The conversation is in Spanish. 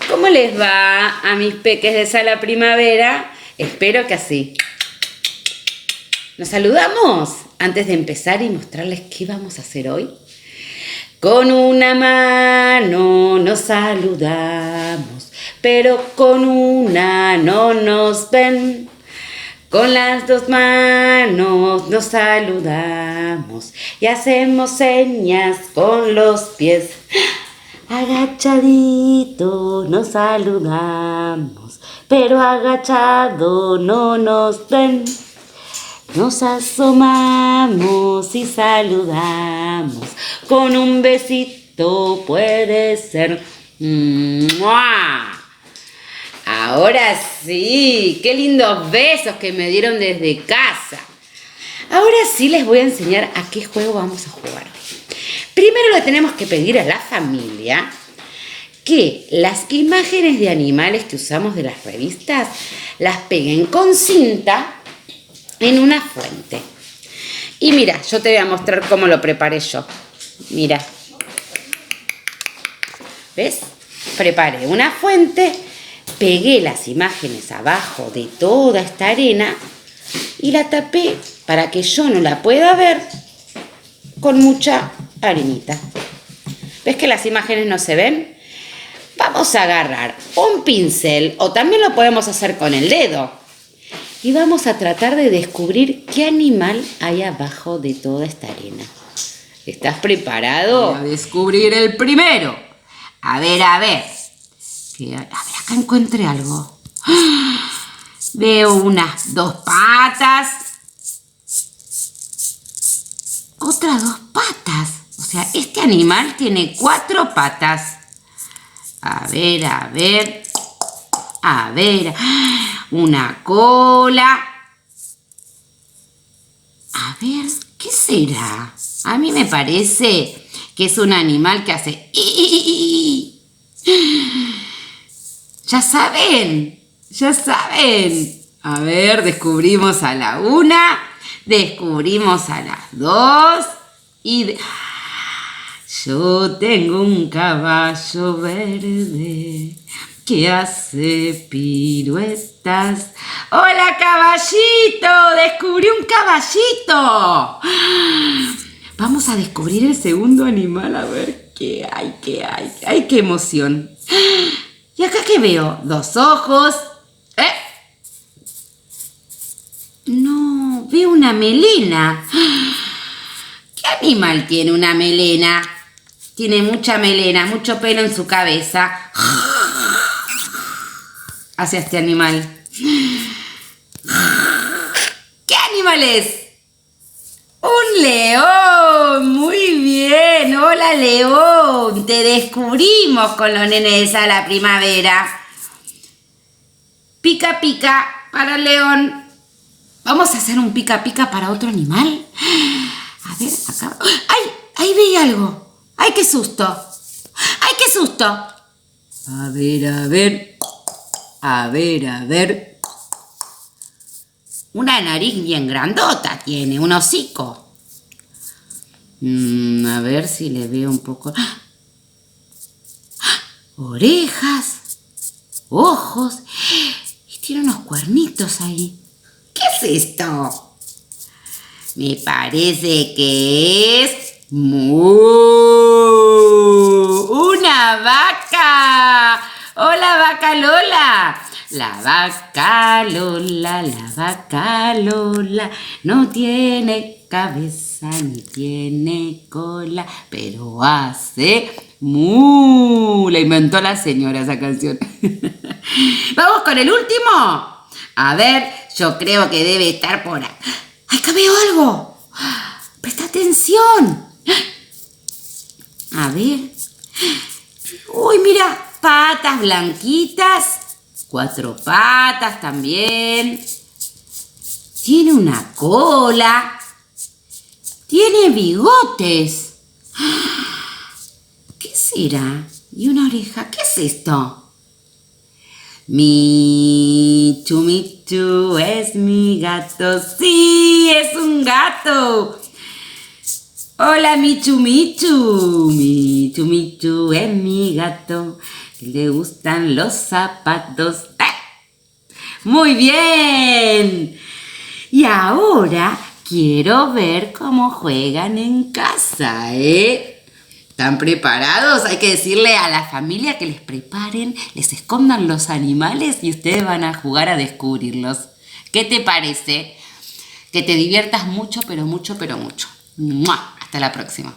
¿Cómo les va a mis peques de Sala Primavera? Espero que así. ¿Nos saludamos antes de empezar y mostrarles qué vamos a hacer hoy? Con una mano nos saludamos, pero con una no nos ven. Con las dos manos nos saludamos y hacemos señas con los pies. Agachadito nos saludamos, pero agachado no nos ven. Nos asomamos y saludamos, con un besito puede ser. ¡Mua! Ahora sí, qué lindos besos que me dieron desde casa. Ahora sí les voy a enseñar a qué juego vamos a jugar hoy. Primero le tenemos que pedir a la familia que las imágenes de animales que usamos de las revistas las peguen con cinta en una fuente. Y mira, yo te voy a mostrar cómo lo preparé yo. Mira. ¿Ves? Preparé una fuente, pegué las imágenes abajo de toda esta arena y la tapé para que yo no la pueda ver con mucha arenita. ¿Ves que las imágenes no se ven? Vamos a agarrar un pincel o también lo podemos hacer con el dedo y vamos a tratar de descubrir qué animal hay abajo de toda esta arena. ¿Estás preparado? Voy a descubrir el primero. A ver. A ver, acá encontré algo. Veo unas 2 patas. Otras 2 patas. O sea, este animal tiene 4 patas. A ver. Una cola. A ver, ¿qué será? A mí me parece que es un animal que hace... Ya saben. A ver, descubrimos a la 1, descubrimos a las 2 y... Yo tengo un caballo verde que hace piruetas. ¡Hola, caballito! ¡Descubrí un caballito! Vamos a descubrir el segundo animal, a ver qué hay. ¡Ay, qué emoción! ¿Y acá qué veo? 2 ojos. No, veo una melena. ¿Qué animal tiene una melena? Tiene mucha melena, mucho pelo en su cabeza. Hacia este animal. ¿Qué animal es? ¡Un león! ¡Muy bien! ¡Hola, león! Te descubrimos con los nenes de Sala Primavera. Pica, pica para el león. ¿Vamos a hacer un pica, pica para otro animal? A ver, acá. ¡Ay! Ahí veía algo. ¡Ay, qué susto! ¡Ay, qué susto! A ver. Una nariz bien grandota tiene, un hocico. A ver si le veo un poco. Orejas, ojos. Y tiene unos cuernitos ahí. ¿Qué es esto? Me parece que es... ¡Una vaca! ¡Hola, vaca Lola! La vaca Lola no tiene cabeza ni tiene cola, pero hace mu. La inventó la señora esa canción. ¿Vamos con el último? A ver, yo creo que debe estar por acá. ¡Acá veo algo! ¡Presta atención! A ver. ¡Uy, mira! Patas blanquitas. 4 patas también. Tiene una cola. Tiene bigotes. ¿Qué será? Y una oreja. ¿Qué es esto? Michu es mi gato. ¡Sí! ¡Es un gato! Hola, Michu es mi gato le gustan los zapatos. ¡Ah! Muy bien. Y ahora quiero ver cómo juegan en casa, ¿eh? ¿Están preparados? Hay que decirle a la familia que les preparen, les escondan los animales y ustedes van a jugar a descubrirlos. ¿Qué te parece? Que te diviertas mucho, pero mucho, pero mucho. ¡Mua! Hasta la próxima.